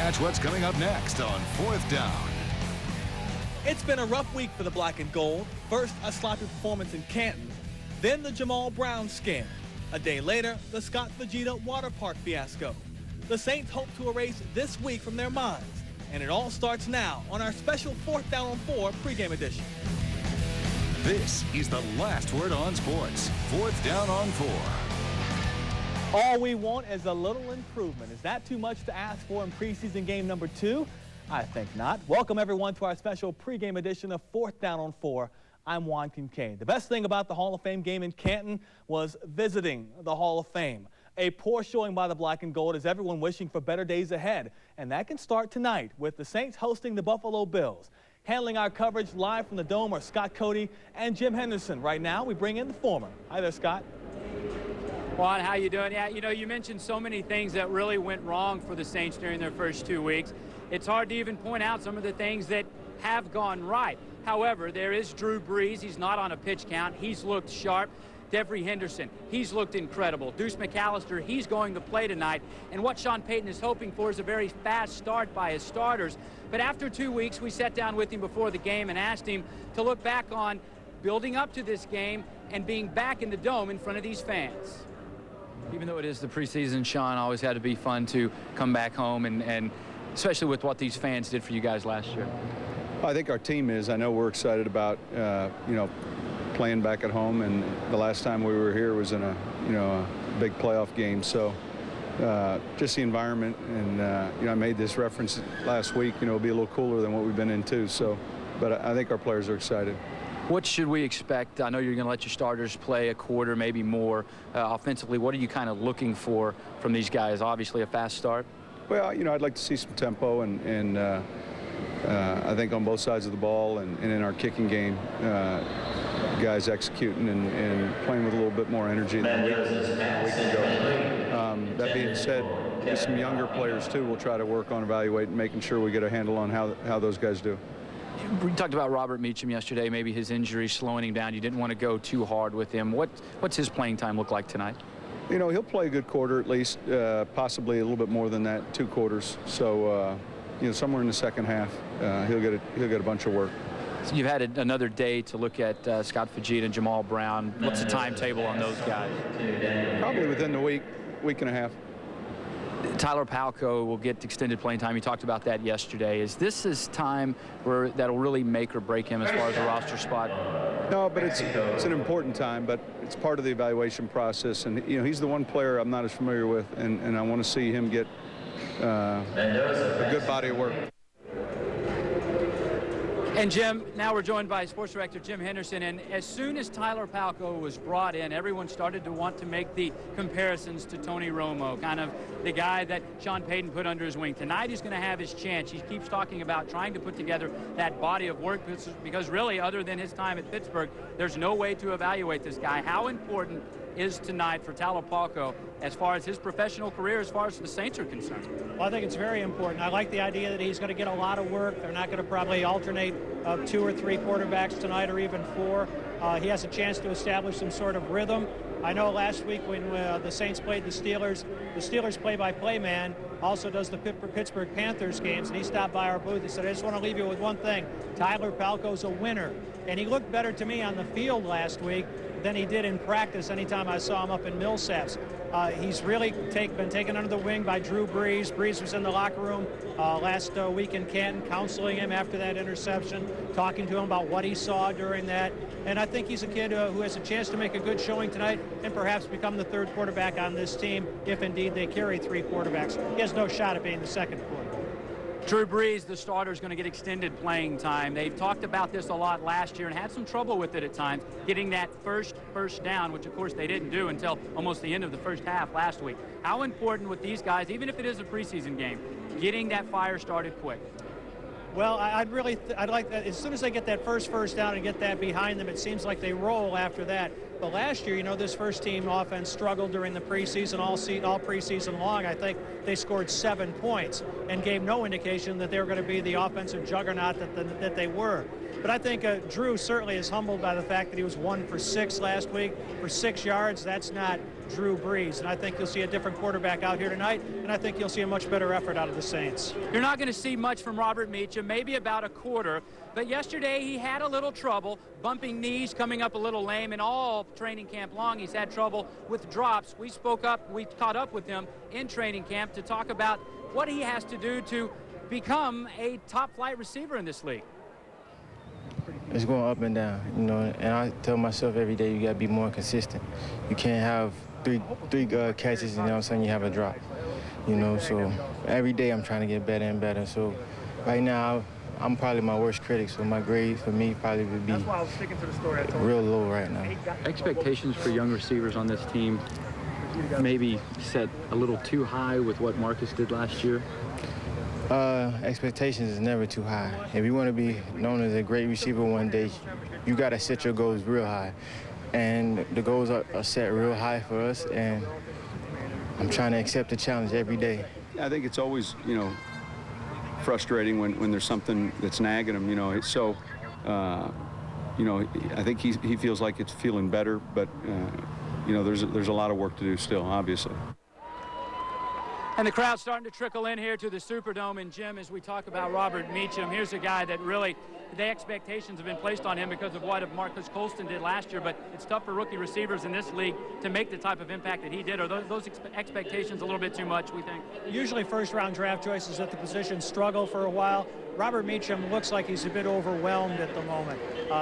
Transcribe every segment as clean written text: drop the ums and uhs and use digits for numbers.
Catch what's coming up next on Fourth Down. It's been a rough week for the black and gold. First, a sloppy performance in Canton, then the Jamal Brown scam. A day later, the Scott Fajita water park fiasco. The Saints hope to erase this week from their minds, and it all starts now on our special Fourth Down on 4 pregame edition. This is the last word on sports. Fourth Down on 4. All we want is a little improvement. Is that too much to ask for in preseason game number 2? I think not. Welcome, everyone, to our special pregame edition of Fourth Down on 4. I'm Juan Kincaid. The best thing about the Hall of Fame game in Canton was visiting the Hall of Fame. A poor showing by the black and gold is everyone wishing for better days ahead. And that can start tonight with the Saints hosting the Buffalo Bills. Handling our coverage live from the Dome are Scott Cody and Jim Henderson. Right now, we bring in the former. Hi there, Scott. Juan, how you doing? Yeah, you mentioned so many things that really went wrong for the Saints during their first 2 weeks. It's hard to even point out some of the things that have gone right. However, there is Drew Brees. He's not on a pitch count. He's looked sharp. Devery Henderson, he's looked incredible. Deuce McAllister, he's going to play tonight. And what Sean Payton is hoping for is a very fast start by his starters. But after 2 weeks, we sat down with him before the game and asked him to look back on building up to this game and being back in the Dome in front of these fans. Even though it is the preseason, Sean, always had to be fun to come back home, and especially with what these fans did for you guys last year. I think our team is. I know we're excited about, playing back at home, and the last time we were here was in a big playoff game. So just the environment, and I made this reference last week. It'll be a little cooler than what we've been in too. So, but I think our players are excited. What should we expect? I know you're going to let your starters play a quarter, maybe more. Offensively, what are you kind of looking for from these guys? Obviously, a fast start. Well, I'd like to see some tempo, and I think on both sides of the ball and in our kicking game, guys executing and playing with a little bit more energy than we can go. That being said, with some younger players too, we'll try to work on evaluating, making sure we get a handle on how those guys do. We talked about Robert Meacham yesterday, maybe his injury slowing him down. You didn't want to go too hard with him. What's his playing time look like tonight? He'll play a good quarter at least, possibly a little bit more than that, 2 quarters. So, somewhere in the second half, he'll get a bunch of work. So you've had another day to look at Scott Fajita and Jamal Brown. What's the timetable on those guys? Probably within the week and a half. Tyler Palko will get extended playing time. You talked about that yesterday. Is this his time where that'll really make or break him as far as a roster spot? No, but it's an important time, but it's part of the evaluation process. And, he's the one player I'm not as familiar with, and I want to see him get a good body of work. And Jim, now we're joined by Sports Director Jim Henderson, and as soon as Tyler Palko was brought in, everyone started to want to make the comparisons to Tony Romo, kind of the guy that Sean Payton put under his wing. Tonight he's going to have his chance. He keeps talking about trying to put together that body of work because really, other than his time at Pittsburgh, there's no way to evaluate this guy. How important is tonight for Tyler Palko as far as his professional career, as far as the Saints are concerned? Well, I think it's very important. I like the idea that he's going to get a lot of work. They're not going to probably alternate 2 or 3 quarterbacks tonight, or even 4. He has a chance to establish some sort of rhythm. I know last week when the Saints played the Steelers play-by-play man also does the Pittsburgh Panthers games, and he stopped by our booth. He said, I just want to leave you with one thing. Tyler Palko's a winner. And he looked better to me on the field last week than he did in practice anytime I saw him up in Millsaps. He's really been taken under the wing by Drew Brees. Brees was in the locker room last week in Canton, counseling him after that interception, talking to him about what he saw during that. And I think he's a kid who has a chance to make a good showing tonight and perhaps become the 3rd quarterback on this team if indeed they carry 3 quarterbacks. He has no shot at being the 2nd quarterback. Drew Brees, the starter, is going to get extended playing time. They've talked about this a lot last year and had some trouble with it at times, getting that first down, which, of course, they didn't do until almost the end of the first half last week. How important with these guys, even if it is a preseason game, getting that fire started quick? Well, I'd like that as soon as they get that first down and get that behind them, it seems like they roll after that. But last year, this first team offense struggled during the preseason, all preseason long. I think they scored 7 points and gave no indication that they were going to be the offensive juggernaut that they were. But I think Drew certainly is humbled by the fact that he was 1 for 6 last week for 6 yards. That's not Drew Brees, and I think you'll see a different quarterback out here tonight, and I think you'll see a much better effort out of the Saints. You're not going to see much from Robert Meacham, maybe about a quarter, but yesterday he had a little trouble bumping knees, coming up a little lame, and all training camp long he's had trouble with drops. We caught up with him in training camp to talk about what he has to do to become a top-flight receiver in this league. It's going up and down, you know, and I tell myself every day you got to be more consistent. You can't have three catches and all of a sudden you have a drop, you know, so every day I'm trying to get better and better. So right now I'm probably my worst critic, so my grade for me probably would be real low right now. Expectations for young receivers on this team maybe set a little too high with what Marcus did last year? Expectations is never too high. If you want to be known as a great receiver one day, you got to set your goals real high. And the goals are set real high for us, and I'm trying to accept the challenge every day. I think it's always, you know, frustrating when there's something that's nagging him, you know. So, you know, I think he feels like it's feeling better, but, you know, there's a lot of work to do still, obviously. And the crowd's starting to trickle in here to the Superdome. And Jim, as we talk about Robert Meacham, here's a guy that really, the expectations have been placed on him because of what Marcus Colston did last year, but it's tough for rookie receivers in this league to make the type of impact that he did. Are those expectations a little bit too much, we think? Usually first-round draft choices at the position struggle for a while. Robert Meacham looks like he's a bit overwhelmed at the moment.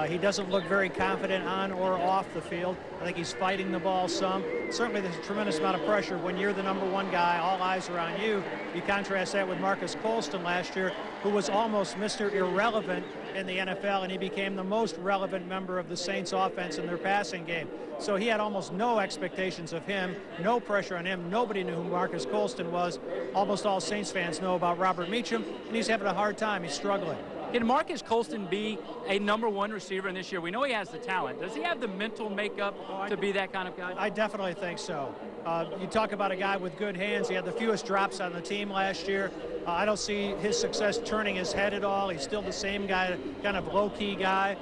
He doesn't look very confident on or off the field. I think he's fighting the ball some. Certainly there's a tremendous amount of pressure when you're the #1 guy, all eyes are on you. You contrast that with Marcus Colston last year, who was almost Mr. Irrelevant in the NFL, and he became the most relevant member of the Saints offense in their passing game. So he had almost no expectations of him, no pressure on him. Nobody knew who Marcus Colston was. Almost all Saints fans know about Robert Meacham, and he's having a hard time. He's struggling. Can Marcus Colston be a #1 receiver in this year? We know he has the talent. Does he have the mental makeup to be that kind of guy? I definitely think so. You talk about a guy with good hands. He had the fewest drops on the team last year. I don't see his success turning his head at all. He's still the same guy, kind of low-key guy.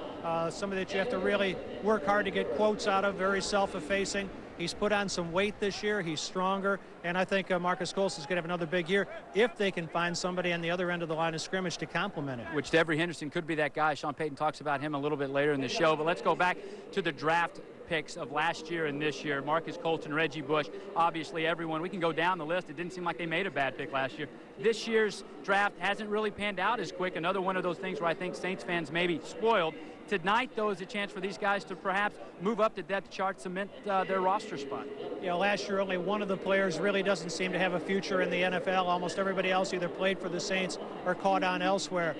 Somebody that you have to really work hard to get quotes out of, very self-effacing. He's put on some weight this year. He's stronger. And I think Marcus Colston's going to have another big year if they can find somebody on the other end of the line of scrimmage to complement it. Which Devery Henderson could be that guy. Sean Payton talks about him a little bit later in the show. But let's go back to the draft picks of last year and this year. Marcus Colston, Reggie Bush, obviously everyone. We can go down the list. It didn't seem like they made a bad pick last year. This year's draft hasn't really panned out as quick. Another one of those things where I think Saints fans may be spoiled. Tonight, though, is a chance for these guys to perhaps move up the depth chart, cement their roster spot. Yeah, last year only one of the players really doesn't seem to have a future in the NFL. Almost everybody else either played for the Saints or caught on elsewhere.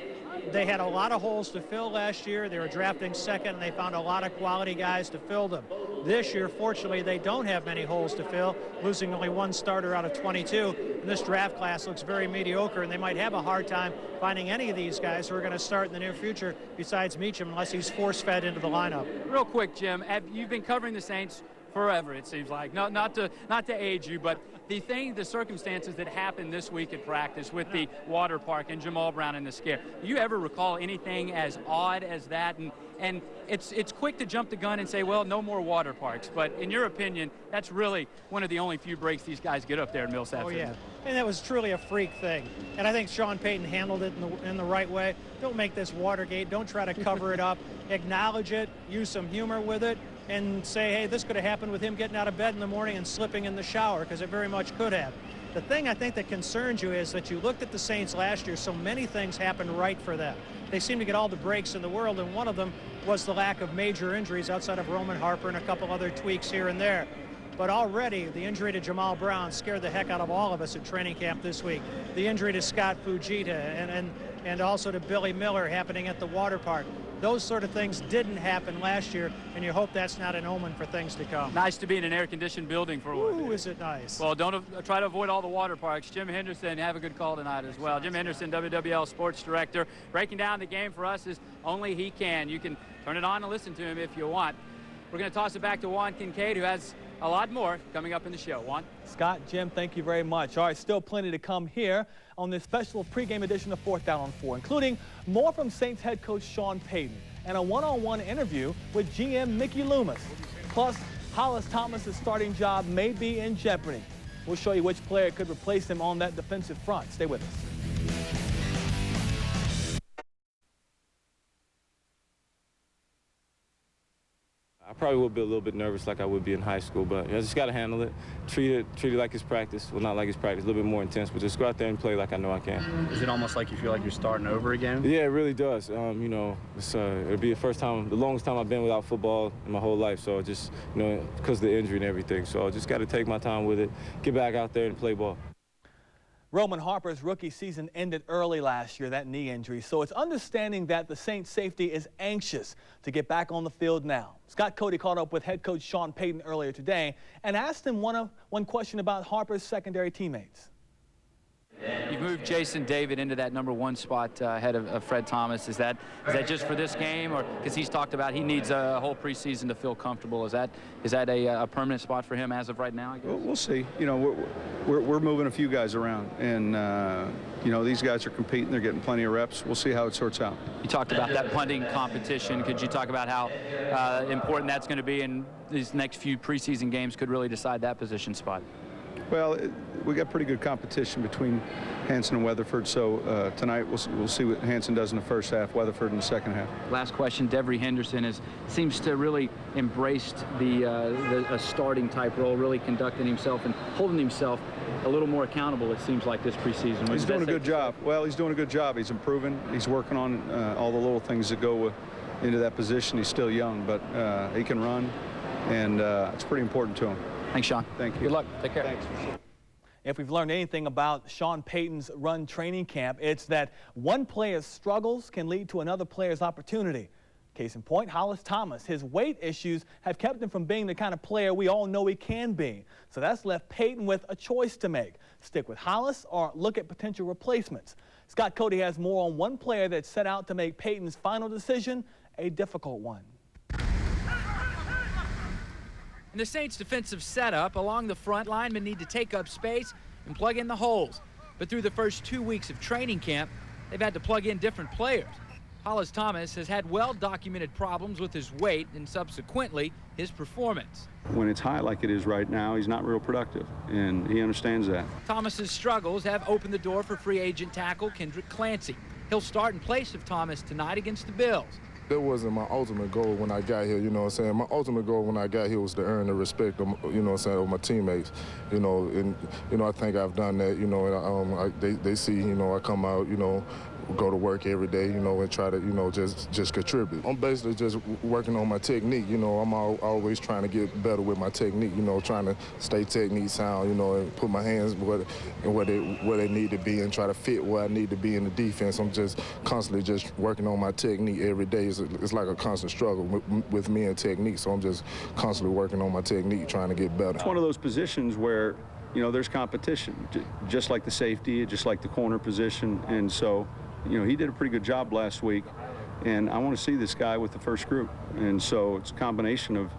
They had a lot of holes to fill last year. They were drafting second, and they found a lot of quality guys to fill them. This year, fortunately, they don't have many holes to fill, losing only one starter out of 22. And this draft class looks very mediocre, and they might have a hard time finding any of these guys who are going to start in the near future besides Meacham, unless he's force-fed into the lineup. Real quick, Jim, you've been covering the Saints forever, it seems like. Not to age you, but the circumstances that happened this week at practice with the water park and Jamal Brown and the scare. Do you ever recall anything as odd as that? And it's quick to jump the gun and say, well, no more water parks. But in your opinion, that's really one of the only few breaks these guys get up there in Millsap. Oh, yeah. And that was truly a freak thing. And I think Sean Payton handled it in the right way. Don't make this Watergate. Don't try to cover it up. Acknowledge it. Use some humor with it. And say, hey, this could have happened with him getting out of bed in the morning and slipping in the shower, because it very much could have. The thing I think that concerns you is that you looked at the Saints last year, so many things happened right for them. They seem to get all the breaks in the world, and one of them was the lack of major injuries outside of Roman Harper and a couple other tweaks here and there. But already, the injury to Jamal Brown scared the heck out of all of us at training camp this week. The injury to Scott Fujita and also to Billy Miller happening at the water park. Those sort of things didn't happen last year, and you hope that's not an omen for things to come. Nice to be in an air-conditioned building for one. Ooh, is it nice. Well, try to avoid all the water parks. Jim Henderson, have a good call tonight as well. Jim Henderson, WWL Sports Director, breaking down the game for us as only he can. You can turn it on and listen to him if you want. We're going to toss it back to Juan Kincaid, who has a lot more coming up in the show. Juan? Scott, Jim, thank you very much. All right, still plenty to come here on this special pregame edition of 4th Down on 4, including more from Saints head coach Sean Payton and a one-on-one interview with GM Mickey Loomis. Plus, Hollis Thomas's starting job may be in jeopardy. We'll show you which player could replace him on that defensive front. Stay with us. I probably would be a little bit nervous like I would be in high school, but I just got to handle it. Treat it like it's practice. Well, not like it's practice, a little bit more intense, but just go out there and play like I know I can. Is it almost like you feel like you're starting over again? Yeah, it really does. You know, it'll be the longest time I've been without football in my whole life, so just, you know, because of the injury and everything. So I just got to take my time with it, get back out there and play ball. Roman Harper's rookie season ended early last year, that knee injury, so it's understanding that the Saints safety is anxious to get back on the field now. Scott Cody caught up with head coach Sean Payton earlier today and asked him one question about Harper's secondary teammates. You've moved Jason David into that #1 spot ahead of Fred Thomas. Is that just for this game, or because he's talked about he needs a whole preseason to feel comfortable? Is that a permanent spot for him as of right now, I guess? Well, we'll see. You know, we're moving a few guys around, and you know, these guys are competing. They're getting plenty of reps. We'll see how it sorts out. You talked about that punting competition. Could you talk about how important that's going to be, in these next few preseason games could really decide that position spot? Well, we got pretty good competition between Hanson and Weatherford, so tonight we'll see what Hanson does in the first half, Weatherford in the second half. Last question, Devery Henderson seems to really embraced a starting type role, really conducting himself and holding himself a little more accountable, it seems like, this preseason. He's doing a good job. Well, he's doing a good job. He's improving. He's working on all the little things that go into that position. He's still young, but he can run, and it's pretty important to him. Thanks, Sean. Thank you. Good luck. Take care. Thanks. If we've learned anything about Sean Payton's run training camp, it's that one player's struggles can lead to another player's opportunity. Case in point, Hollis Thomas. His weight issues have kept him from being the kind of player we all know he can be. So that's left Payton with a choice to make. Stick with Hollis or look at potential replacements. Scott Cody has more on one player that's set out to make Payton's final decision a difficult one. In the Saints' defensive setup, along the front, linemen need to take up space and plug in the holes. But through the first 2 weeks of training camp, they've had to plug in different players. Hollis Thomas has had well-documented problems with his weight and subsequently his performance. When it's high like it is right now, he's not real productive, and he understands that. Thomas's struggles have opened the door for free agent tackle Kendrick Clancy. He'll start in place of Thomas tonight against the Bills. That wasn't my ultimate goal when I got here, you know what I'm saying? My ultimate goal when I got here was to earn the respect of, you know what I'm saying, of my teammates, you know, and, you know, I think I've done that, you know, and they see, you know, I come out, you know, go to work every day, you know, and try to, you know, just contribute. I'm basically just working on my technique, you know. I'm always trying to get better with my technique, you know, trying to stay technique sound, you know, and put my hands where they need to be and try to fit where I need to be in the defense. I'm just constantly just working on my technique every day. It's like a constant struggle with me and technique, so I'm just constantly working on my technique, trying to get better. It's one of those positions where, you know, there's competition, just like the safety, just like the corner position, and so, you know, he did a pretty good job last week, and I want to see this guy with the first group. And so it's a combination of,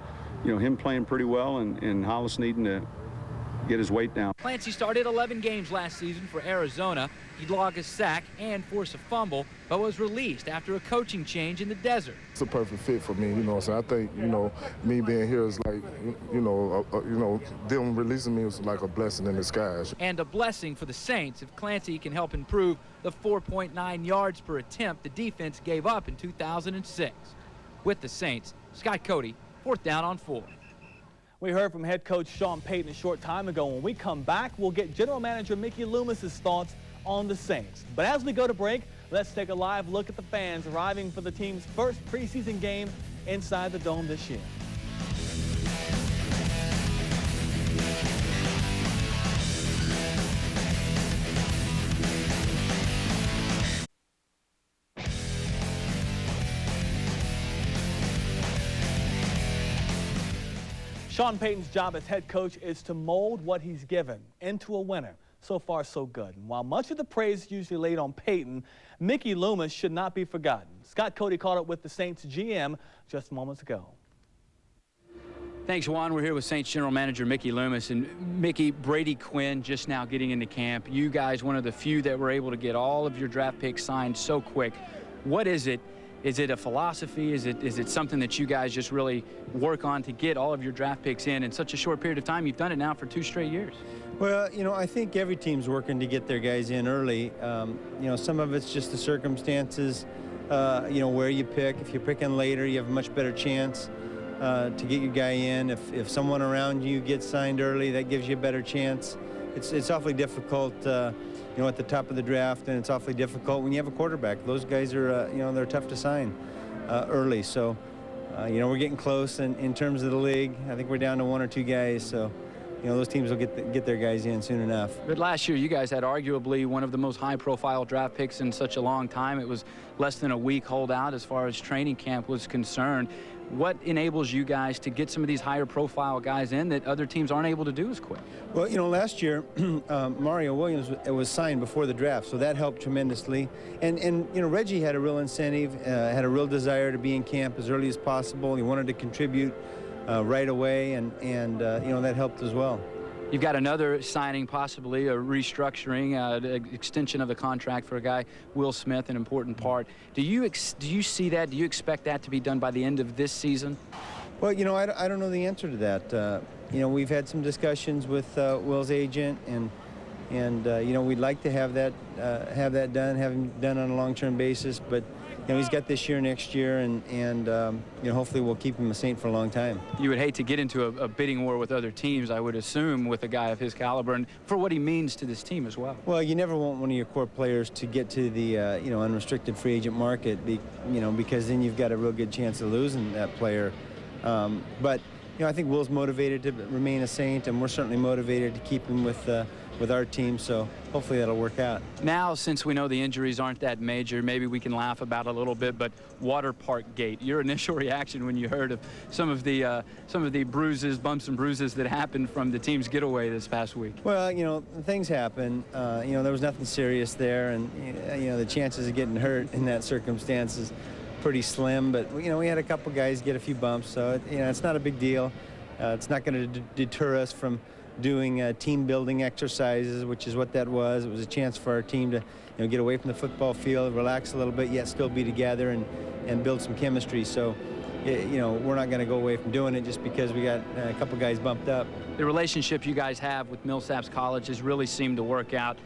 you know, him playing pretty well and Hollis needing to get his weight down. Clancy started 11 games last season for Arizona. He'd log a sack and force a fumble, but was released after a coaching change in the desert. It's a perfect fit for me, you know, so I think, you know, me being here is like, you know, them releasing me was like a blessing in disguise. And a blessing for the Saints if Clancy can help improve the 4.9 yards per attempt the defense gave up in 2006. With the Saints, Scott Cody, 4th down on 4. We heard from head coach Sean Payton a short time ago. When we come back, we'll get general manager Mickey Loomis's thoughts on the Saints. But as we go to break, let's take a live look at the fans arriving for the team's first preseason game inside the Dome this year. Sean Payton's job as head coach is to mold what he's given into a winner. So far, so good. And while much of the praise is usually laid on Payton, Mickey Loomis should not be forgotten. Scott Cody caught up with the Saints GM just moments ago. Thanks, Juan. We're here with Saints general manager Mickey Loomis. And Mickey, Brady Quinn just now getting into camp. You guys, one of the few that were able to get all of your draft picks signed so quick. What is it Is it a philosophy? Is it something that you guys just really work on to get all of your draft picks in such a short period of time? You've done it now for 2 straight years. Well, I think every team's working to get their guys in early. Some of it's just the circumstances, where you pick. If you're picking later, you have a much better chance to get your guy in. If someone around you gets signed early, that gives you a better chance. It's awfully difficult, at the top of the draft, and it's awfully difficult when you have a quarterback. Those guys are, they're tough to sign early. So, we're getting close in terms of the league. I think we're down to 1 or 2 guys. So, those teams will get their guys in soon enough. But last year, you guys had arguably one of the most high-profile draft picks in such a long time. It was less than a week holdout as far as training camp was concerned. What enables you guys to get some of these higher-profile guys in that other teams aren't able to do as quick? Well, last year, Mario Williams was signed before the draft, so that helped tremendously. And Reggie had a real incentive, had a real desire to be in camp as early as possible. He wanted to contribute right away, and that helped as well. You've got another signing, possibly a restructuring, extension of the contract for a guy, Will Smith, an important part. Do you see that? Do you expect that to be done by the end of this season? Well, I don't know the answer to that. We've had some discussions with Will's agent, and we'd like to have that done, have him done on a long-term basis, but he's got this year, next year, and hopefully we'll keep him a Saint for a long time. You would hate to get into a bidding war with other teams, I would assume, with a guy of his caliber, and for what he means to this team as well. Well, you never want one of your core players to get to the unrestricted free agent market, because then you've got a real good chance of losing that player. But I think Will's motivated to remain a Saint, and we're certainly motivated to keep him with our team, so hopefully that'll work out. Now, since we know the injuries aren't that major, maybe we can laugh about it a little bit, but Water Park Gate, your initial reaction when you heard of some of the bruises, bumps and bruises that happened from the team's getaway this past week? Well, things happen. There was nothing serious there, and the chances of getting hurt in that circumstance is pretty slim, but we had a couple guys get a few bumps, so it's not a big deal. It's not going to deter us from doing team building exercises, which is what that was. It was a chance for our team to get away from the football field, relax a little bit, yet still be together and build some chemistry. So we're not going to go away from doing it just because we got a couple guys bumped up. The relationship you guys have with Millsaps College has really seemed to work out.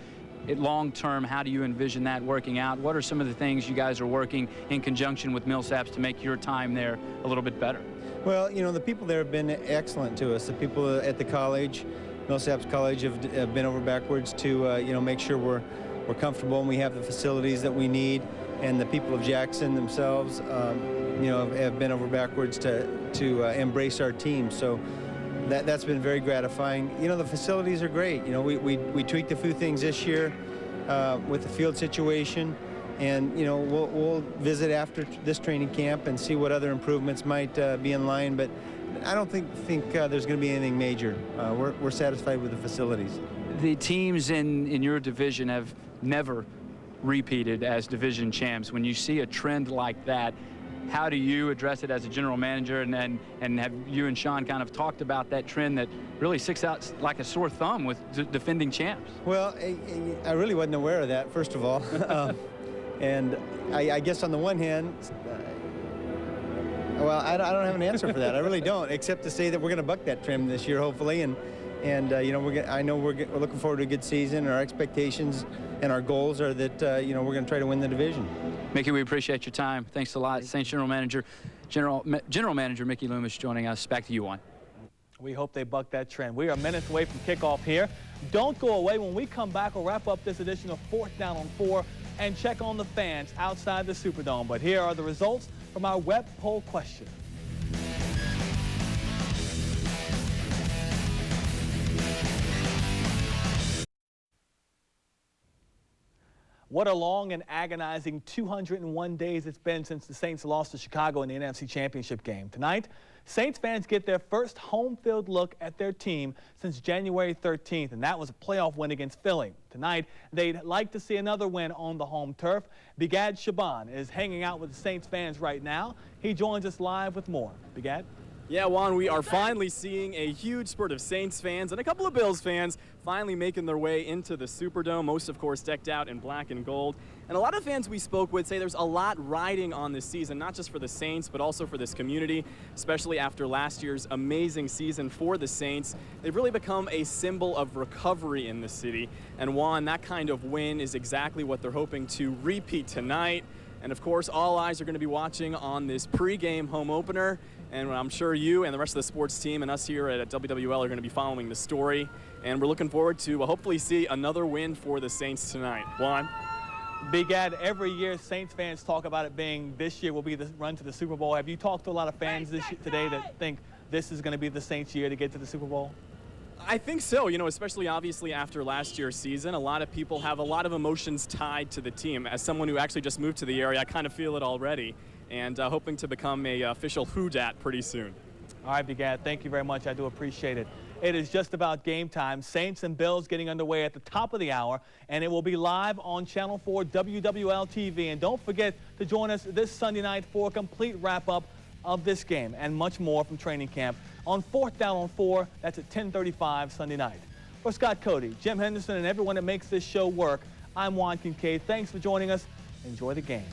Long term, how do you envision that working out? What are some of the things you guys are working in conjunction with Millsaps to make your time there a little bit better? Well, the people there have been excellent to us. The people at the college, Millsaps College, have been over backwards to make sure we're comfortable and we have the facilities that we need. And the people of Jackson themselves, have been over backwards to embrace our team. So that's been very gratifying. The facilities are great. We tweaked a few things this year with the field situation, and we'll visit after this training camp and see what other improvements might be in line. But I don't think there's going to be anything major. We're satisfied with the facilities. The teams in your division have never repeated as division champs. When you see a trend like that, how do you address it as a general manager, and have you and Sean kind of talked about that trend that really sticks out like a sore thumb with defending champs? Well, I really wasn't aware of that, first of all. And I guess on the one hand, well, I don't have an answer for that. I really don't, except to say that we're going to buck that trend this year, hopefully, and I know we're looking forward to a good season. Our expectations and our goals are that we're going to try to win the division. Mickey, we appreciate your time. Thanks a lot. Saints General Manager Mickey Loomis joining us. Back to you, Juan. We hope they buck that trend. We are minutes away from kickoff here. Don't go away. When we come back, we'll wrap up this edition of 4th Down on 4 and check on the fans outside the Superdome. But here are the results from our web poll question. What a long and agonizing 201 days it's been since the Saints lost to Chicago in the NFC Championship game. Tonight, Saints fans get their first home field look at their team since January 13th, and that was a playoff win against Philly. Tonight, they'd like to see another win on the home turf. Bigad Shaban is hanging out with the Saints fans right now. He joins us live with more. Bigad? Yeah, Juan, we are finally seeing a huge spurt of Saints fans and a couple of Bills fans finally making their way into the Superdome, most of course decked out in black and gold. And a lot of fans we spoke with say there's a lot riding on this season, not just for the Saints, but also for this community, especially after last year's amazing season for the Saints. They've really become a symbol of recovery in the city. And Juan, that kind of win is exactly what they're hoping to repeat tonight. And of course, all eyes are going to be watching on this pregame home opener. And I'm sure you and the rest of the sports team and us here at WWL are going to be following the story. And we're looking forward to hopefully see another win for the Saints tonight. Juan? Big Ad, every year Saints fans talk about it being this year will be the run to the Super Bowl. Have you talked to a lot of fans today that think this is going to be the Saints' year to get to the Super Bowl? I think so, especially obviously after last year's season. A lot of people have a lot of emotions tied to the team. As someone who actually just moved to the area, I kind of feel it already. And hoping to become a official Who-Dat pretty soon. All right, Big Ad, thank you very much. I do appreciate it. It is just about game time. Saints and Bills getting underway at the top of the hour, and it will be live on Channel 4 WWL TV. And don't forget to join us this Sunday night for a complete wrap-up of this game and much more from training camp on 4th Down on 4. That's at 10:35 Sunday night. For Scott Cody, Jim Henderson, and everyone that makes this show work, I'm Juan Kincaid. Thanks for joining us. Enjoy the game.